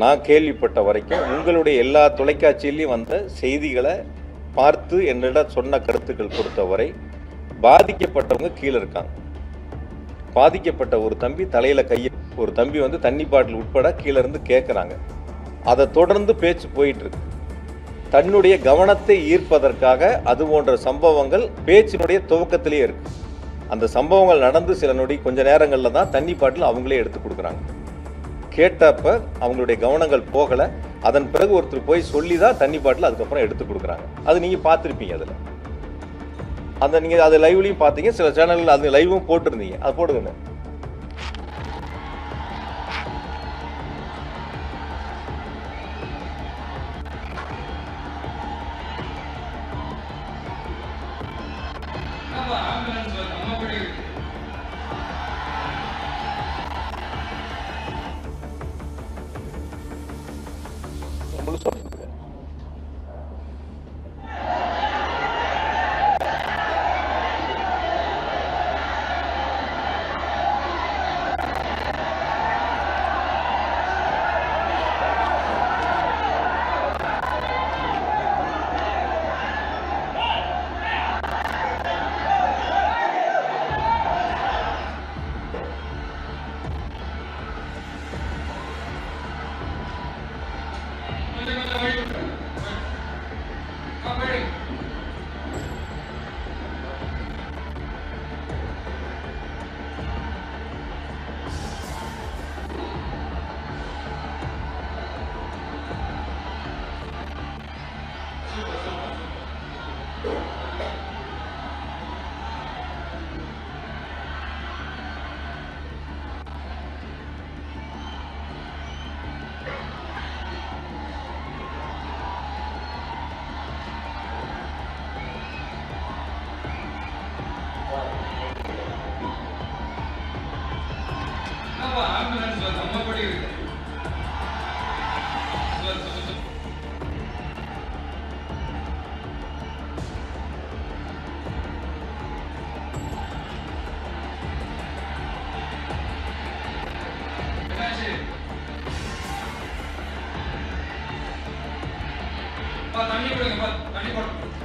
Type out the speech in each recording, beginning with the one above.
நான் கேள்விப்பட்ட வரைக்கும் உங்களுடைய எல்லா தொலைக்காட்சியிலையும் வந்த செய்திகளை பார்த்து என்னிடம் சொன்ன கருத்துக்கள் பொறுத்தவரை பாதிக்கப்பட்டவங்க கீழே இருக்காங்க. பாதிக்கப்பட்ட ஒரு தம்பி தலையில் கையை, ஒரு தம்பி வந்து தண்ணி பாட்டில் உட்பட கீழே இருந்து கேட்குறாங்க. அதை தொடர்ந்து பேச்சு போயிட்டு இருக்கு. தன்னுடைய கவனத்தை ஈர்ப்பதற்காக அது போன்ற சம்பவங்கள் பேச்சினுடைய துவக்கத்திலேயே இருக்கு. அந்த சம்பவங்கள் நடந்து சில நொடி கொஞ்ச நேரங்களில் தான் தண்ணி பாட்டில் அவங்களே எடுத்து கொடுக்குறாங்க. கேட்டப்ப அவங்களுடைய கவனங்கள் போகலை. அதன் பிறகு ஒருத்தர் போய் சொல்லி தான் தண்ணி பாட்டில் அதுக்கப்புறம் எடுத்து கொடுக்குறாங்க. அது நீங்கள் பார்த்துருப்பீங்க. அதில் அந்த நீங்கள் அது லைவ்லையும் பார்த்தீங்க, சில சேனலில் அது லைவும் போட்டிருந்தீங்க. அது போடுங்க.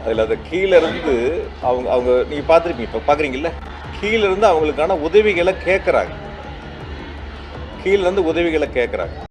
அதில் அதை கீழே இருந்து அவங்க நீங்கள் பார்த்துருப்பீங்க, இப்போ பார்க்குறீங்கல்ல, கீழே இருந்து அவங்களுக்கான உதவிகளை கேட்குறாங்க. கீழே இருந்து உதவிகளை கேட்குறாங்க.